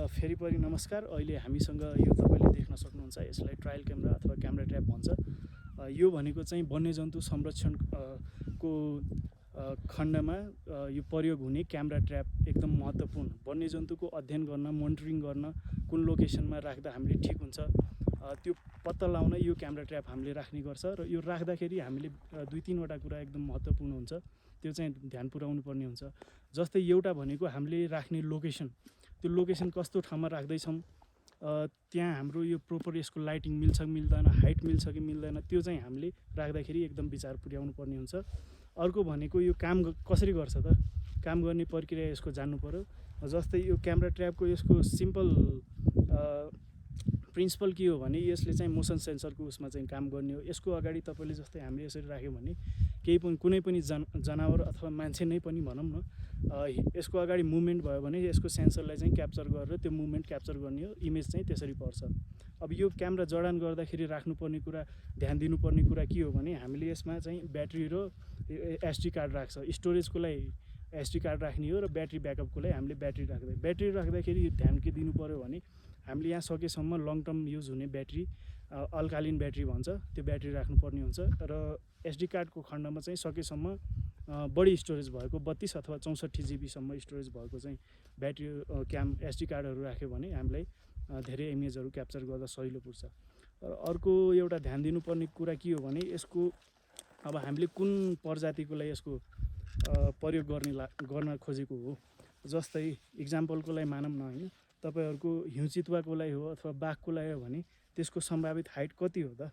फेरि पनि नमस्कार। अहिले हामीसँग यो तपाईले देख्न सक्नुहुन्छ, यसलाई ट्रायल क्यामेरा अथवा क्यामेरा ट्र्याप भन्छ। यो भनेको चाहिँ वन्यजन्तु संरक्षण को खण्डमा यो प्रयोग हुने क्यामेरा ट्र्याप एकदम महत्त्वपूर्ण। वन्यजन्तुको अध्ययन गर्न, मोनिटरिङ गर्न, कुन लोकेसनमा राख्दा हामीले ठिक हुन्छ त्यो पत्ता लगाउन यो क्यामेरा ट्र्याप हामीले राख्ने गर्छ। र यो राख्दाखेरि हामीले दुई तीनवटा कुरा एकदम महत्त्वपूर्ण हुन्छ, त्यो चाहिँ ध्यान पुर्याउनु पर्ने हुन्छ। जस्तै एउटा भनेको हामीले राख्ने लोकेसन, त्यो लोकेसन कस्तो ठाउँमा राख्दैछौँ, त्यहाँ हाम्रो यो प्रोपर यसको लाइटिङ मिल्छ कि मिल्दैन, हाइट मिल्छ कि मिल्दैन, त्यो चाहिँ हामीले राख्दाखेरि एकदम विचार पुर्याउनु पर्ने हुन्छ। अर्को भनेको यो काम कसरी गर्छ त, काम गर्ने प्रक्रिया यसको जान्नु पर्यो। जस्तै यो क्यामेरा ट्र्यापको यसको सिम्पल प्रिन्सिपल के हो भने यसले चाहिँ मोसन सेन्सरको उसमा चाहिँ काम गर्ने हो। यसको अगाडि तपाईँले जस्तै हामीले यसरी राख्यो भने केही पनि कुनै पनि जनावर अथवा मान्छे नै पनि भनौँ न, यसको अगाडि मुभमेन्ट भयो भने यसको सेन्सरलाई चाहिँ क्याप्चर गरेर त्यो मुभमेन्ट क्याप्चर गर्ने हो, इमेज चाहिँ त्यसरी पर्छ। अब यो क्यामेरा जडान गर्दाखेरि राख्नुपर्ने कुरा, ध्यान दिनुपर्ने कुरा के हो भने हामीले यसमा चाहिँ ब्याट्री र एसडी कार्ड राख्छ। स्टोरेजको लागि एसडी कार्ड राख्ने हो र ब्याट्री ब्याकअपको लागि हामीले ब्याट्री राख्दाखेरि ध्यान के दिनु पर्यो भने हामीले यहाँ सकेसम्म लङ टर्म युज हुने ब्याट्री, अल्कालिन ब्याट्री भन्छ, त्यो ब्याट्री राख्नुपर्ने हुन्छ। र एसडी कार्डको खण्डमा चाहिँ सकेसम्म बढी स्टोरेज भएको 32 अथवा 64 जिबीसम्म स्टोरेज भएको चाहिँ ब्याट्री एसडी कार्डहरू राख्यो भने हामीलाई धेरै इमेजहरू क्याप्चर गर्दा सजिलो पर्छ। अर्को एउटा ध्यान दिनुपर्ने कुरा के हो भने यसको अब हामीले कुन प्रजातिको लागि यसको प्रयोग गर्न खोजेको हो। जस्तै इक्जाम्पलको लागि मानौँ न, होइन, तपाईँहरूको हिउँचितुवाको लागि हो अथवा बाघको लागि हो भने त्यसको सम्भावित हाइट कति हो त,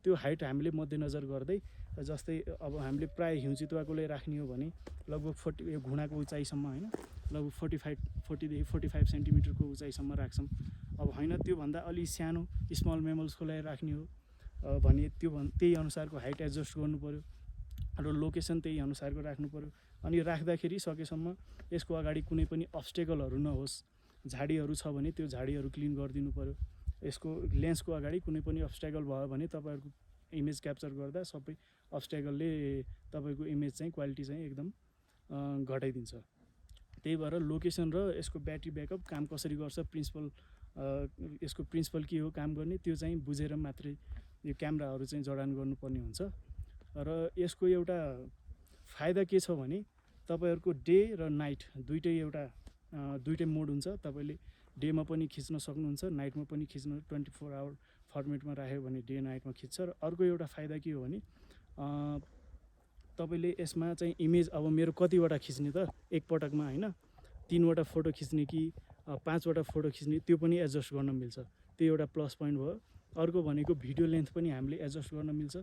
त्यो हाइट हामीले मध्यनजर गर्दै, जस्तै अब हामीले प्राय हिउँचितुवाको लागि राख्ने हो भने लगभग 40 यो घुँडाको उचाइसम्म, होइन, लगभग 40देखि 45 सेन्टिमिटरको उचाइसम्म राख्छौँ। अब होइन त्योभन्दा अलि सानो स्मल मेमल्सको लागि राख्ने हो भने त्यही अनुसारको हाइट एडजस्ट गर्नु पऱ्यो र लोकेसन त्यही अनुसारको राख्नु पऱ्यो। अनि राख्दाखेरि सकेसम्म यसको अगाडि कुनै पनि अब्स्टेकलहरू नहोस्, झाडीहरू छ भने त्यो झाडीहरू क्लिन गरिदिनु पऱ्यो। यसको लेन्सको अगाडि कुनै पनि अब्स्टेकल भयो भने तपाईँहरूको इमेज क्याप्चर गर्दा सबै अब्स्टेकलले तपाईँको इमेज चाहिँ क्वालिटी चाहिँ एकदम घटाइदिन्छ। त्यही भएर लोकेसन र यसको ब्याट्री ब्याकअप काम कसरी गर्छ, यसको प्रिन्सिपल के हो काम गर्ने, त्यो चाहिँ बुझेर मात्रै यो क्यामेराहरू चाहिँ जडान गर्नुपर्ने हुन्छ। र यसको एउटा फाइदा के छ भने तपाईँहरूको डे र नाइट दुइटै मोड हुन्छ। तपाईँले डेमा पनि खिच्न सक्नुहुन्छ, नाइटमा पनि खिच्न 24 आवर फर्मेटमा राख्यो भने डे नाइटमा खिच्छ। र अर्को एउटा फाइदा के हो भने तपाईँले यसमा चाहिँ इमेज, अब मेरो कतिवटा खिच्ने त एकपटकमा, होइन, 3वटा फोटो खिच्ने कि 5वटा फोटो खिच्ने, त्यो पनि एडजस्ट गर्न मिल्छ। त्यो एउटा प्लस पोइन्ट भयो। अर्को भनेको भिडियो लेन्थ पनि हामीले एडजस्ट गर्न मिल्छ।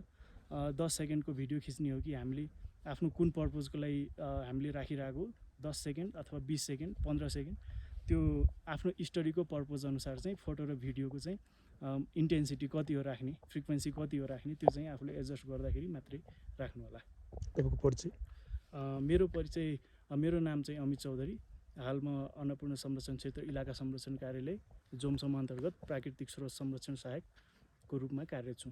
10 सेकेन्डको भिडियो खिच्ने हो कि हामीले आफ्नो कुन पर्पजको लागि हामीले राखिरहेको 10 सेकेन्ड अथवा 20 सेकेन्ड 15 सेकेन्ड, त्यो आफ्नो स्टडीको पर्पज अनुसार चाहिँ फोटो र भिडियोको चाहिँ इन्टेन्सिटी कति हो राख्ने, फ्रिक्वेन्सी कति हो राख्ने, त्यो चाहिँ आफूले एडजस्ट गर्दाखेरि मात्रै राख्नु होला। तपाईँको परिचय? मेरो नाम चाहिँ अमित चौधरी। हाल म अन्नपूर्ण संरक्षण क्षेत्र इलाका संरक्षण कार्यालय जोमसम अन्तर्गत प्राकृतिक स्रोत संरक्षण सहायकको रूपमा कार्यरत छु।